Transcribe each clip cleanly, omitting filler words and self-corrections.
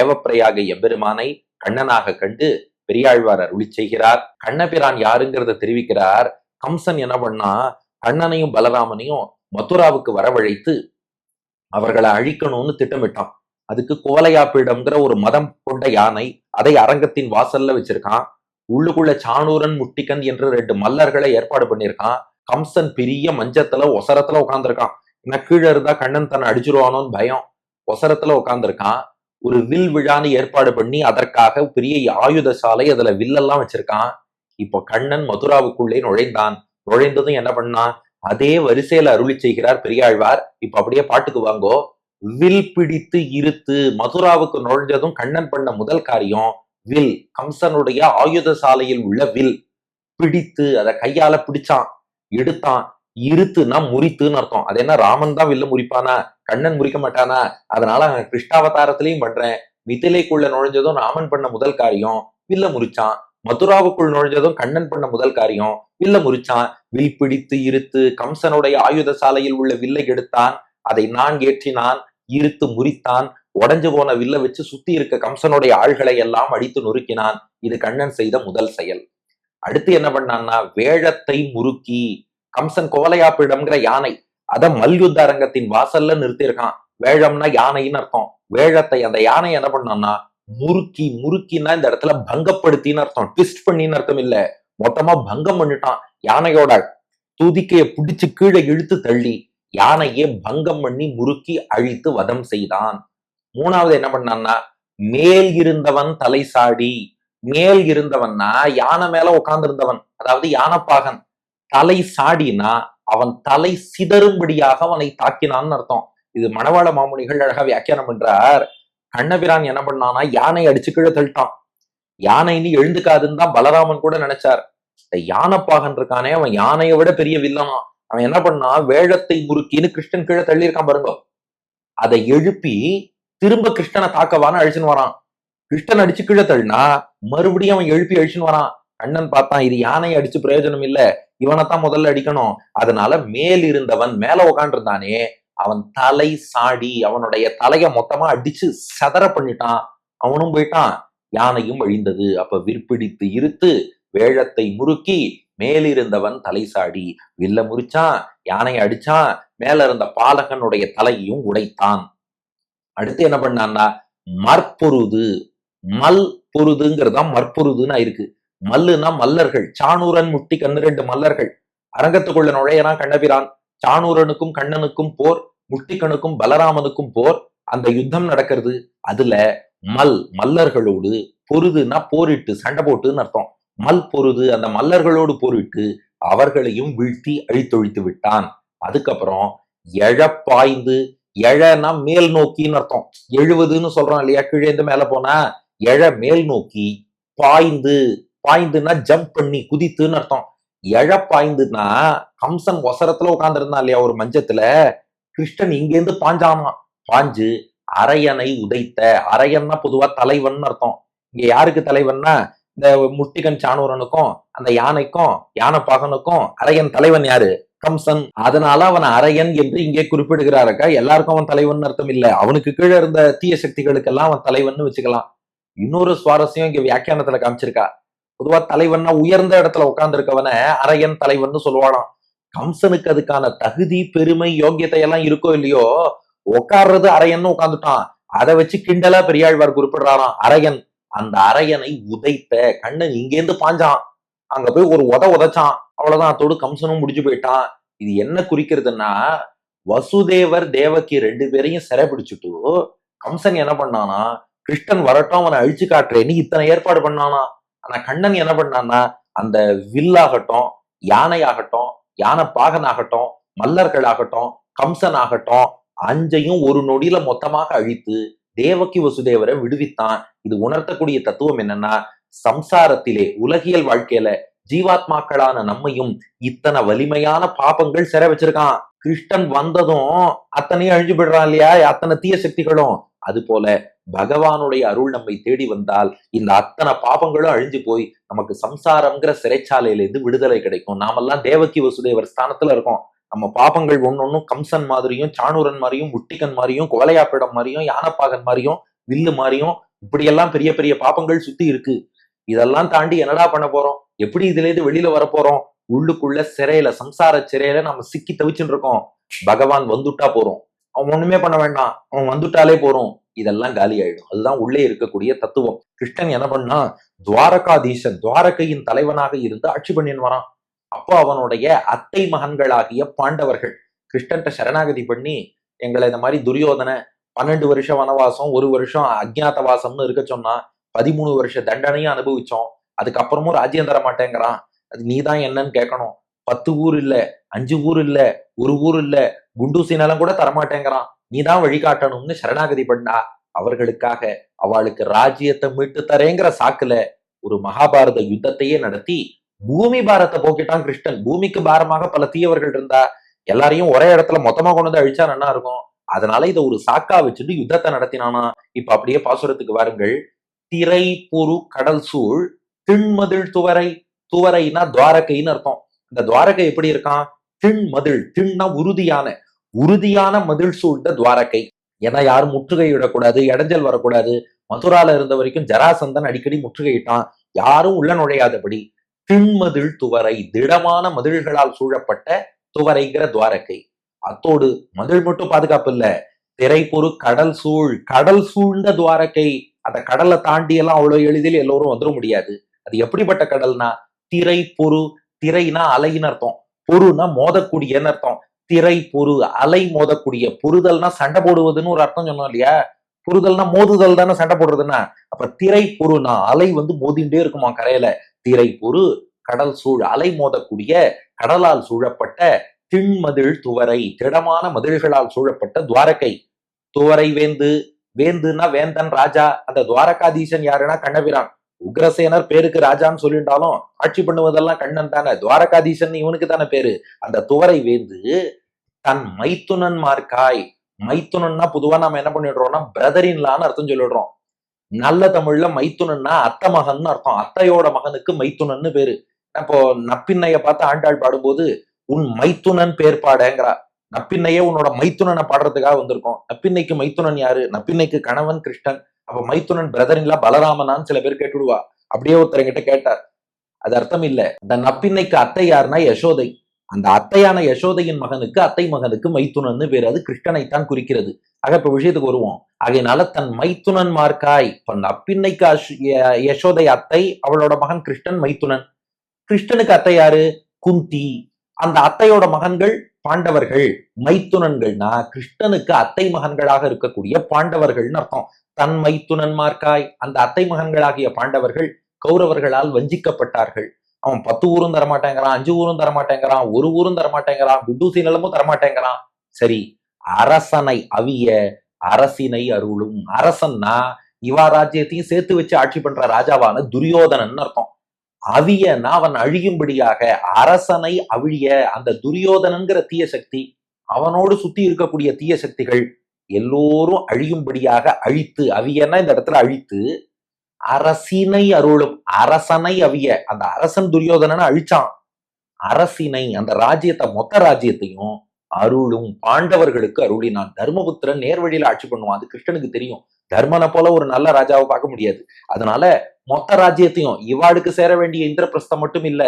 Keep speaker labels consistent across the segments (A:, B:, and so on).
A: தேவப்பிரையாக எம்பெருமானை கண்ணனாக கண்டு பெரியாழ்வார் அருளி செய்கிறார். கண்ணபிரான் யாருங்கிறத தெரிவிக்கிறார். கம்சன் என்ன பண்ணா, கண்ணனையும் பலராமனையும் மதுராவுக்கு வரவழைத்து அவர்களை அழிக்கணும்னு திட்டமிட்டான். அதுக்கு கோலையாப்பீடம்ங்கிற ஒரு மதம் கொண்ட யானை, அதை அரங்கத்தின் வாசல்ல வச்சிருக்கான். உள்ளுக்குள்ள சாணூரன் முட்டிக்கன் என்று 2 மல்லர்களை ஏற்பாடு பண்ணியிருக்கான். கம்சன் பெரிய மஞ்சத்துல ஒசரத்துல உட்காந்துருக்கான். ஏன்னா கீழே இருந்தா கண்ணன் தன்னை அடிச்சிருவானோன்னு பயம். ஒசரத்துல உட்காந்துருக்கான். ஒரு வில் விழான்னு ஏற்பாடு பண்ணி அதற்காக பெரிய ஆயுத சாலை, அதுல வில்லெல்லாம் வச்சிருக்கான். இப்போ கண்ணன் மதுராவுக்குள்ளே நுழைந்தான். நுழைந்ததும் என்ன பண்ணான், அதே வரிசையில அருளி செய்கிறார் பெரியாழ்வார். இப்ப அப்படியே பாட்டுக்கு வாங்கோ. வில் பிடித்து இருத்து. மதுராவுக்கு நுழைஞ்சதும் கண்ணன் பண்ண முதல் காரியம் வில். கம்சனுடைய ஆயுத சாலையில் உள்ள வில் பிடித்து அதை கையால பிடிச்சான், எடுத்தான். இருத்துனா முறித்துன்னு அர்த்தம். அது என்ன, ராமன் தான் வில்ல முறிப்பானா, கண்ணன் முறிக்க மாட்டானா? அதனால கிருஷ்ணாவதாரத்திலையும் பண்றேன். மிதிலைக்குள்ள நுழைஞ்சதும் ராமன் பண்ண முதல் காரியம் வில்ல முறிச்சான். மதுராவுக்குள் நுழைஞ்சதும் கண்ணன் பண்ண முதல் காரியம் வில்ல முறிச்சான். வில் பிடித்து இருத்து. கம்சனுடைய ஆயுத சாலையில் உள்ள வில்லை எடுத்தான், அதை நான் ஏற்றினான், இருத்து முறித்தான். உடஞ்சு போன வில்ல வச்சு சுத்தி இருக்க கம்சனுடைய ஆள்களை எல்லாம் அடித்து நொறுக்கினான். இது கண்ணன் செய்த முதல் செயல். அடுத்து என்ன பண்ணான்னா, வேழத்தை முறுக்கி. கம்சன் கோலையாப்பிடம்ங்கிற யானை, அத மல்யுத்த அரங்கத்தின் வாசல்ல நிறுத்தியிருக்கான். வேழம்னா யானைன்னு அர்த்தம். வேழத்தை, அந்த யானை என்ன பண்ணான்னா முறுக்கி. முறுக்கின்னா இந்த இடத்துல பங்கப்படுத்தின்னு அர்த்தம், ட்விஸ்ட் பண்ணின்னு அர்த்தம் இல்ல. மொத்தமா பங்கம் பண்ணிட்டான். யானையோட துதிக்கைய பிடிச்சு கீழே இழுத்து தள்ளி யானையே பங்கம் பண்ணி முறுக்கி அழித்து வதம் செய்தான். மூணாவது என்ன பண்ணான்னா, மேல் இருந்தவன் தலை சாடி. மேல் இருந்தவன்னா யானை மேல உட்கார்ந்து இருந்தவன், அதாவது யானைப்பாகன். தலை சாடினா அவன் தலை சிதறும்படியாக அவனை தாக்கினான்னு அர்த்தம். இது மணவாள மாமுனிகள் அழகா வியாக்கியானம் பண்றார். கண்ணபிரான் என்ன பண்ணானா, யானை அடிச்சு கீழே தள்ளிட்டான். யானைன்னு எழுந்துக்காதுன்னு தான் பலராமன் கூட நினைச்சார். இந்த யானைப்பாகன் இருக்கானே, அவன் யானையை விட பெரிய வில்லனா. அவன் என்ன பண்ணா, வேழத்தை முறுக்கின்னு கிருஷ்ணன் கீழே தள்ளியிருக்கான் பாருங்க. அதை எழுப்பி திரும்ப கிருஷ்ணனை தாக்கவான்னு அழிச்சுன்னு வரான். கிருஷ்ணன் அடிச்சு கீழே தள்ளினா மறுபடியும் அவன் எழுப்பி அழிச்சுன்னு வரான். கண்ணன் பார்த்தான், இது யானையை அடிச்சு பிரயோஜனம் இல்ல, இவனைத்தான் முதல்ல அடிக்கணும். அதனால மேல் இருந்தவன், மேல உட்காண்டிருந்தானே, அவன் தலை சாடி அவனுடைய தலைய மொத்தமா அடிச்சு சதற பண்ணிட்டான். அவனும் போயிட்டான், யானையும் அழிந்தது. அப்ப விற்பிடித்து இருத்து வேழத்தை முறுக்கி மேலிருந்தவன் தலை சாடி. வில்ல முறிச்சான், யானையை அடிச்சான், மேல இருந்த பாலகனுடைய தலையையும் உடைத்தான். அடுத்து என்ன பண்ணான்னா, மற்பொருது. மல் பொருதுங்கிறதா மற்பொருதுன்னு இருக்கு. மல்லுனா மல்லர்கள். சாணூரன் முட்டிக்கன் 2 மல்லர்கள். அரங்கத்துக்குள்ள நுழையறான் கண்ணபிரான். சாணூரனுக்கும் கண்ணனுக்கும் போர், முட்டிக்கனுக்கும் பலராமனுக்கும் போர். அந்த யுத்தம் நடக்கிறது. அதுல மல்லர்களோடு, பொருதுன்னா போரிட்டு சண்டை போட்டுன்னு அர்த்தம். மல் பொருது, அந்த மல்லர்களோடு போரிட்டு அவர்களையும் வீழ்த்தி அழித்தொழித்து விட்டான். அதுக்கப்புறம் எழப்பாய்ந்து. எழனா மேல் நோக்கின்னு அர்த்தம். எழுவதுன்னு சொல்றோம் இல்லையா, கீழே இருந்து மேல போனா. எழ மேல் நோக்கி. பாய்ந்து. பாய்ந்துன்னா ஜம்ப் பண்ணி குதித்துன்னு அர்த்தம். எழப்பாய்ந்துன்னா கம்சன் ஒசரத்துல உட்கார்ந்து இருந்தான் இல்லையா ஒரு மஞ்சத்துல, கிருஷ்ணன் இங்கேருந்து பாஞ்சானா. பாஞ்சு அரையனை உதைத்த. அரையன்னா பொதுவா தலைவன் அர்த்தம். இங்க யாருக்கு தலைவன்னா, இந்த முட்டிகன் சாணூரனுக்கும் அந்த யானைக்கும் யானைப்பாகனுக்கும் அரையன் தலைவன் யாரு, கம்சன். அதனால அவன் அரையன் என்று இங்கே குறிப்பிடுகிறாருக்கா. எல்லாருக்கும் அவன் தலைவன் அர்த்தம் இல்ல, அவனுக்கு கீழே இருந்த தீய சக்திகளுக்கு எல்லாம் அவன் தலைவன் வச்சுக்கலாம். இன்னொரு சுவாரஸ்யம் இங்க வியாக்கியானத்துல காமிச்சிருக்கா. பொதுவா தலைவன்னா உயர்ந்த இடத்துல உட்கார்ந்து இருக்கவன அரையன் தலைவன் சொல்லுவானாம். கம்சனுக்கு அதுக்கான தகுதி, பெருமை, யோக்கியத்தை எல்லாம் இருக்கோ இல்லையோ, உட்கார்றது அரையன்னு உட்கார்ந்துட்டான். அதை வச்சு கிண்டலா பெரியாழ்வார் குறிப்பிடுறாராம் அரையன். அந்த அரையனை உதைத்த. கண்ணன் இங்கேருந்து பாஞ்சான், அங்க போய் ஒரு உதைச்சான். அவ்வளவுதான், அதோடு கம்சனும் முடிஞ்சு போயிட்டான். இது என்ன குறிக்கிறதுன்னா, வசுதேவர் தேவகி 2 பேரையும் சிறை பிடிச்சிட்டு கம்சன் என்ன பண்ணானா, கிருஷ்ணன் வரட்டும் அவனை அழிச்சு காட்டுறேன்னு இத்தனை ஏற்பாடு பண்ணானா. ஆனா கண்ணன் என்ன பண்ணான்னா, அந்த வில்லாகட்டும், யானையாகட்டும், யானை பாகனாகட்டும், மல்லர்கள் ஆகட்டும், கம்சன் ஆகட்டும், 5ஐயும் ஒரு நொடியில மொத்தமாக அழித்து தேவகி வசுதேவரை விடுவித்தான். இது உணர்த்தக்கூடிய தத்துவம் என்னன்னா, சம்சாரத்திலே உலகியல் வாழ்க்கையில ஜீவாத்மாக்களான நம்மையும் இத்தனை வலிமையான பாபங்கள் சிறை வச்சிருக்கான். கிருஷ்ணன் வந்ததும் அத்தனையும் அழிஞ்சு விடுறான் இல்லையா, அத்தனை தீய சக்திகளும். அது போல பகவானுடைய அருள் நம்மை தேடி வந்தால் இந்த அத்தனை பாபங்களும் அழிஞ்சு போய் நமக்கு சம்சாரம்ங்கிற சிறைச்சாலையில இருந்து விடுதலை கிடைக்கும். நாமெல்லாம் தேவகி வசுதேவர் ஸ்தானத்துல இருக்கோம். நம்ம பாபங்கள் ஒன்னொன்னும் கம்சன் மாதிரியும், சாணூரன் மாதிரியும், முட்டிகன் மாதிரியும், கோலையாப்பிடம் மாதிரியும், யானைப்பாகன் மாதிரியும், வில்லு மாதிரியும் இப்படியெல்லாம் பெரிய பெரிய பாப்பங்கள் சுத்தி இருக்கு. இதெல்லாம் தாண்டி என்னடா பண்ண போறோம்? எப்படி இதுல இருந்து வெளியில வர போறோம்? உள்ளுக்குள்ள சிறையில, சம்சார சிறையில நம்ம சிக்கி தவிச்சுட்டு இருக்கோம். பகவான் வந்துட்டா போறோம். அவன் ஒண்ணுமே பண்ண வேண்டாம், அவன் வந்துட்டாலே போறோம். இதெல்லாம் காலி ஆயிடும். அதுதான் உள்ளே இருக்கக்கூடிய தத்துவம். கிருஷ்ணன் என்ன பண்ணா, துவாரகாதீசன், துவாரகையின் தலைவனாக இருந்து ஆட்சி பண்ணின்னு வரான். அப்போ அவனுடைய அத்தை மகன்களாகிய பாண்டவர்கள் கிருஷ்ணன்ட்ட சரணாகதி பண்ணி, எங்களை இந்த மாதிரி துரியோதன 12 வருஷம் வனவாசம், 1 வருஷம் அஜ்ஞாதவாசம்னு இருக்க சொன்னா, 13 வருஷ தண்டனையும் அனுபவிச்சோம். அதுக்கப்புறமும் ராஜ்யம் தர மாட்டேங்கிறான். அது நீதான் என்னன்னு கேட்கணும். 10 ஊர் இல்ல, 5 ஊர் இல்ல, 1 ஊர் இல்ல, குண்டூசி நிலம் கூட தரமாட்டேங்கிறான். நீதான் வழிகாட்டணும்னு சரணாகதி பண்ணா. அவர்களுக்காக அவளுக்கு ராஜ்யத்தை மீட்டு தரேங்கிற சாக்குல ஒரு மகாபாரத யுத்தத்தையே நடத்தி பூமி பாரத்தை போக்கிட்டான் கிருஷ்ணன். பூமிக்கு பாரமாக பல தீயவர்கள் இருந்தா எல்லாரையும் ஒரே இடத்துல மொத்தமா கொண்டு வந்து அழிச்சா நல்லா இருக்கும். அதனால இதை ஒரு சாக்கா வச்சுட்டு யுத்தத்தை நடத்தினானா. இப்ப அப்படியே பாசுரத்துக்கு வாருங்கள். திரை பொறு கடல் சூழ் திண்மதில் துவரை. துவரைனா துவாரகைன்னு அர்த்தம். இந்த துவாரகை எப்படி இருக்கான்? திண்மதில், திண்ணா உறுதியான, உறுதியான மதில் சூழ்ந்த துவாரகை. ஏன்னா யாரும் முற்றுகையிடக்கூடாது, இடைஞ்சல் வரக்கூடாது. மதுரால இருந்த வரைக்கும் ஜராசந்தன் அடிக்கடி முற்றுகையிட்டான். யாரும் உள்ள நுழையாதபடி திண்மதில் துவரை, திடமான மதில்களால் சூழப்பட்ட துவரைங்கிற துவாரகை. அத்தோடு மதில் மட்டும் பாதுகாப்பு இல்ல, திரை பொறு கடல் சூழ், கடல் சூழ்ந்த துவாரகை. அந்த கடலை தாண்டி எல்லாம் அவ்வளவு எளிதில் எல்லோரும் வந்துட முடியாது. அது எப்படிப்பட்ட கடல்னா, திரை பொறு, திரைனா அலைன்னு அர்த்தம், பொருனா மோதக்கூடியன்னு அர்த்தம். திரை பொறு, அலை மோதக்கூடிய. பொறுதல்னா சண்டை போடுவதுன்னு ஒரு அர்த்தம் சொன்னோம் இல்லையா? பொறுதல்னா மோதுதல் தானே, சண்டை போடுறதுன்னா. அப்ப திரை பொறுனா அலை வந்து மோதிண்டே இருக்குமா கரையில. திரை பொறு கடல் சூழ், அலை மோதக்கூடிய கடலால் சூழப்பட்ட திண்மதில் துவரை, திடமான மதில்களால் சூழப்பட்ட துவாரகை. துவரை வேந்து, வேந்துன்னா வேந்தன் ராஜா. அந்த துவாரகாதீசன் யாருன்னா கண்ணபிரான். உக்ரசேனர் பேருக்கு ராஜான்னு சொல்லிட்டாலும் ஆட்சி பண்ணுவதெல்லாம் கண்ணன் தானே. துவாரகாதீசன் இவனுக்கு தானே பேரு. அந்த துவரை வேந்து தன் மைத்துனன் மார்க்காய். மைத்துனன்னா பொதுவா நம்ம என்ன பண்ணிடுறோம்னா பிரதரின்லான்னு அர்த்தம் சொல்லிடுறோம். நல்ல தமிழ்ல மைத்துனன்னா அத்தை மகன் அர்த்தம். அத்தையோட மகனுக்கு மைத்துனன்னு பேரு. அப்போ நப்பின்னைய பார்த்து ஆண்டாள் பாடும்போது உன் மைத்துனன் பேர் பாடங்கிறா. நப்பின்னையே உன்னோட மைத்துனனை பாடுறதுக்காக வந்திருக்கோம். நப்பின்னைக்கு மைத்துனன் யாரு? நப்பின்னைக்கு கணவன் கிருஷ்ணன். அப்ப மைத்துனன் பிரதரின்லா பலராமனான்னு சில பேர் கேட்டுடுவா. அப்படியே ஒருத்தர் கிட்ட கேட்டார். அது அர்த்தம் இல்ல. அந்த நப்பின்னைக்கு அத்தை யாருன்னா யசோதை. அந்த அத்தையான யசோதையின் மகனுக்கு, அத்தை மகனுக்கு மைத்துனன்னு பேரு. அது கிருஷ்ணனைத்தான் குறிக்கிறது. ஆக இப்ப விஷயத்துக்கு வருவோம். ஆகையினால தன் மைத்துனன் மார்க்காய். இப்ப நப்பின்னைக்கு யசோதை அத்தை, அவளோட மகன் கிருஷ்ணன் மைத்துனன். கிருஷ்ணனுக்கு அத்தை யாரு? குந்தி. அந்த அத்தையோட மகன்கள் பாண்டவர்கள். மைத்துனன்கள்னா கிருஷ்ணனுக்கு அத்தை மகன்களாக இருக்கக்கூடிய பாண்டவர்கள்னு அர்த்தம். தன் மைத்துனன் மார்க்காய். அந்த அத்தை மகன்களாகிய பாண்டவர்கள் கௌரவர்களால் வஞ்சிக்கப்பட்டார்கள். அவன் 10 ஊரும் தரமாட்டேங்கிறான், 5 ஊரும் தரமாட்டேங்கிறான், 1 ஊரும் தரமாட்டேங்கிறான், குண்டூசி நிலமும் தரமாட்டேங்கிறான். சரி, அரசனை அவிய அரசினை அருளும். அரசன்னா இவா ராஜ்யத்தையும் சேர்த்து வச்சு ஆட்சி பண்ற ராஜாவான துரியோதனன் அர்த்தம். அவியன்னா அவன் அழியும்படியாக, அரசனை அழிய. அந்த துரியோதனன்கிற தீய சக்தி, அவனோடு சுத்தி இருக்கக்கூடிய தீய சக்திகள் எல்லோரும் அழியும்படியாக அழித்து, அவியன்னா இந்த இடத்துல அழித்து, அரசினை அருளும். அரசனை அவிய, அந்த அரசன் துரியோதனனை அழிச்சான். அரசினை, அந்த ராஜ்யத்தை, மொத்த ராஜ்யத்தையும் அருளும் பாண்டவர்களுக்கு அருளினான். தர்மபுத்திரன் நேர்வழியில ஆட்சி பண்ணுவான். அது கிருஷ்ணனுக்கு தெரியும். தர்மனை போல ஒரு நல்ல ராஜாவை பார்க்க முடியாது. அதனால மொத்த ராஜ்யத்தையும், இவாளுக்கு சேர வேண்டிய இந்திரபிரஸ்தம் மட்டும் இல்ல,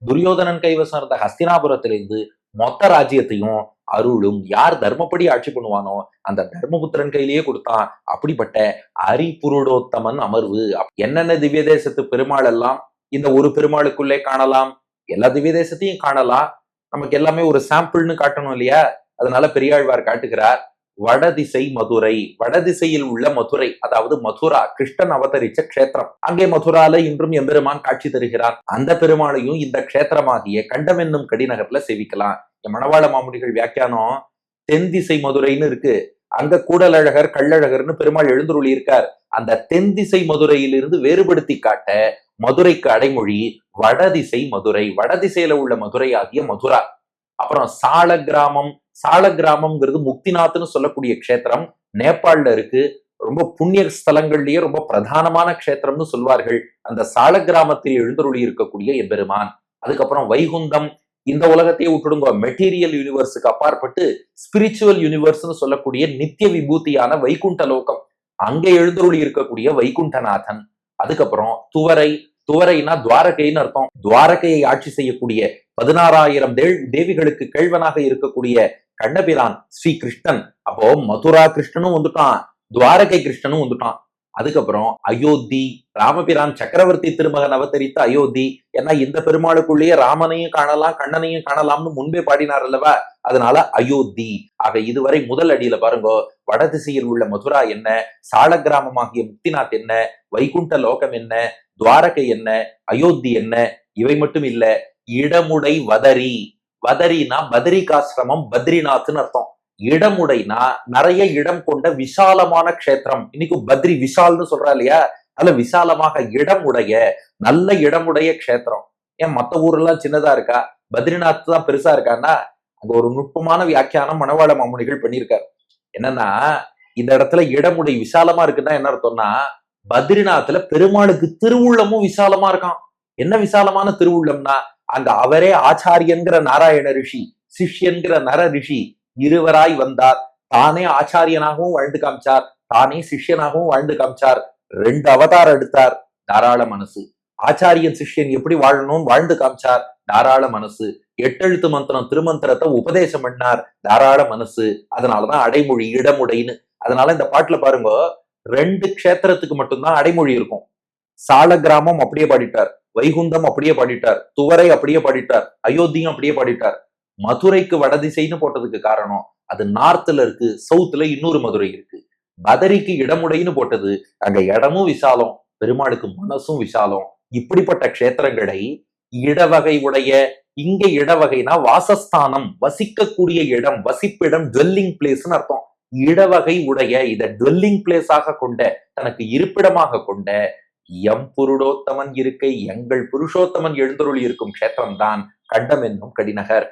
A: துரியோதனன் கைவசம் இருந்த ஹஸ்தினாபுரத்திலிருந்து மொத்த ராஜ்யத்தையும் அருளும். யார் தர்மப்படி ஆட்சி பண்ணுவானோ அந்த தர்மபுத்திரன் கையிலேயே கொடுத்தான். அப்படிப்பட்ட அரிபுருடோத்தமன் அமர்வு. என்னென்ன திவ்ய தேசத்து பெருமாள் எல்லாம் இந்த ஒரு பெருமாளுக்குள்ளே காணலாம், எல்லா திவ்ய தேசத்தையும் காணலாம். நமக்கு எல்லாமே ஒரு சாம்பிள்னு காட்டணும் இல்லையா? அதனால பெரியாழ்வார் காட்டுகிறார். வடதிசை மதுரை, வடதிசையில் உள்ள மதுரை, அதாவது மதுரா, கிருஷ்ணன் அவதரிச்ச கஷேத்திரம். அங்கே மதுரால இன்றும் எம்பெருமான் காட்சி தருகிறார். அந்த பெருமாளையும் இந்த கஷேத்திரமாகிய கண்டம் என்னும் கடிநகர்ல சேவிக்கலாம். மணவாள மாமுனிகள் வியாக்கியானம் தென் திசை மதுரைன்னு இருக்கு. அங்க கூடலழகர் கள்ளழகர்னு பெருமாள் எழுந்துருளி இருக்கார். அந்த தென் திசை மதுரையிலிருந்து வேறுபடுத்தி காட்ட மதுரைக்கு அடைமொழி வடதிசை மதுரை. வடதிசையில உள்ள மதுரை ஆகிய மதுரா. அப்புறம் சால கிராமம். சால கிராமம்ங்கிறது முக்திநாத்னு சொல்லக்கூடிய க்ஷேத்திரம், நேபாள்ல இருக்கு. ரொம்ப புண்ணிய ஸ்தலங்கள்லயே ரொம்ப பிரதானமான க்ஷேத்திரம்னு சொல்வார்கள். அந்த சால கிராமத்தில் எழுந்தருளி இருக்கக்கூடிய எம்பெருமான். அதுக்கப்புறம் வைகுந்தம். இந்த உலகத்தையே விட்டுடுங்க, மெட்டீரியல் யூனிவர்ஸுக்கு அப்பாற்பட்டு ஸ்பிரிச்சுவல் யூனிவர்ஸ்னு சொல்லக்கூடிய நித்திய விபூதியான வைகுண்ட லோகம். அங்கே எழுந்தருளி இருக்கக்கூடிய வைகுண்டநாதன். அதுக்கப்புறம் துவரை, துவரைனா துவாரகைன்னு அர்த்தம். துவாரகையை ஆட்சி செய்யக்கூடிய 16,000 தேவிகளுக்கு கேழ்வனாக இருக்கக்கூடிய கண்ணபிரான் ஸ்ரீ கிருஷ்ணன். அப்போ மதுரா கிருஷ்ணனும் வந்துட்டான், துவாரகை கிருஷ்ணனும் வந்துட்டான். அதுக்கப்புறம் அயோத்தி, ராமபிரான் சக்கரவர்த்தி திருமகன் அவதரித்த அயோத்தி. ஏன்னா இந்த பெருமாளுக்குள்ளேயே ராமனையும் காணலாம் கண்ணனையும் காணலாம்னு முன்பே பாடினார் அல்லவா, அதனால அயோத்தி. ஆக இதுவரை முதல் அடியில பாருங்க, வடதிசையில் உள்ள மதுரா என்ன, சால கிராமமாகிய முக்திநாத் என்ன, வைகுண்ட லோகம் என்ன, துவாரகை என்ன, அயோத்தி என்ன. இவை மட்டும் இல்ல, இடமுடை வதரி. வதரினா பதரிகாசிரமம், பத்ரிநாத்னு அர்த்தம். இடமுடைனா நிறைய இடம் கொண்ட விசாலமான க்ஷேத்திரம். இன்னைக்கு பத்ரி விஷால்னு சொல்றா இல்லையா, நல்ல விசாலமாக இடம் உடைய, நல்ல இடமுடைய க்ஷேத்திரம். ஏன் மத்த ஊர்லாம் சின்னதா இருக்கா, பத்ரிநாத் தான் பெருசா இருக்கான்னா, அங்க ஒரு நுட்பமான வியாக்கியானம் மணவாள மாமுனிகள் பண்ணியிருக்காரு. என்னன்னா, இந்த இடத்துல இடமுடை விசாலமா இருக்குன்னா என்ன அர்த்தம்னா, பத்ரிநாத்ல பெருமாளுக்கு திருவுள்ளமும் விசாலமா இருக்கான். என்ன விசாலமான திருவுள்ளம்னா, அங்க அவரே ஆச்சாரியன்கிற நாராயண ரிஷி, சிஷ்யன்கிற நர ரிஷி இருவராய் வந்தார். தானே ஆச்சாரியனாகவும் வாழ்ந்து காமிச்சார், தானே சிஷ்யனாகவும் வாழ்ந்து காமிச்சார். 2 அவதாரம் எடுத்தார், தாராள மனசு. ஆச்சாரியன் சிஷ்யன் எப்படி வாழணும்னு வாழ்ந்து காமிச்சார், தாராள மனசு. 8 எழுத்து மந்திரம் திருமந்திரத்தை உபதேசம் பண்ணார், தாராள மனசு. அதனாலதான் அடைமொழி இடமுடைன்னு. அதனால இந்த பாட்டுல பாருங்க, 2 க்ஷேத்திரத்துக்கு மட்டும்தான் அடைமொழி இருக்கும். சால கிராமம் அப்படியே பாடிட்டார், வைகுந்தம் அப்படியே பாடிட்டார், துவரை அப்படியே பாடிட்டார், அயோத்தியும் அப்படியே பாடிட்டார். மதுரைக்கு வடதிசைன்னு போட்டதுக்கு காரணம், அது நார்த்ல இருக்கு, சவுத்ல இன்னொரு மதுரை இருக்கு. பதரிக்கு இடமுடைன்னு போட்டது, அங்க இடமும் விசாலம், பெருமாளுக்கு மனசும் விசாலம். இப்படிப்பட்ட க்ஷேத்திரங்களை இடவகை உடைய, இங்க இடவகைனா வாசஸ்தானம், வசிக்கக்கூடிய இடம், வசிப்பிடம், டுவெல்லிங் பிளேஸ்னு அர்த்தம். இடவகை உடைய, இத டுவெல்லிங் பிளேஸாக கொண்ட, தனக்கு இருப்பிடமாக கொண்ட எம் புருடோத்தமன் இருக்கை, எங்கள் புருஷோத்தமன் எழுந்தருளி இருக்கும் க்ஷேத்திரம் தான் கண்டம் என்னும் கடிநகர்.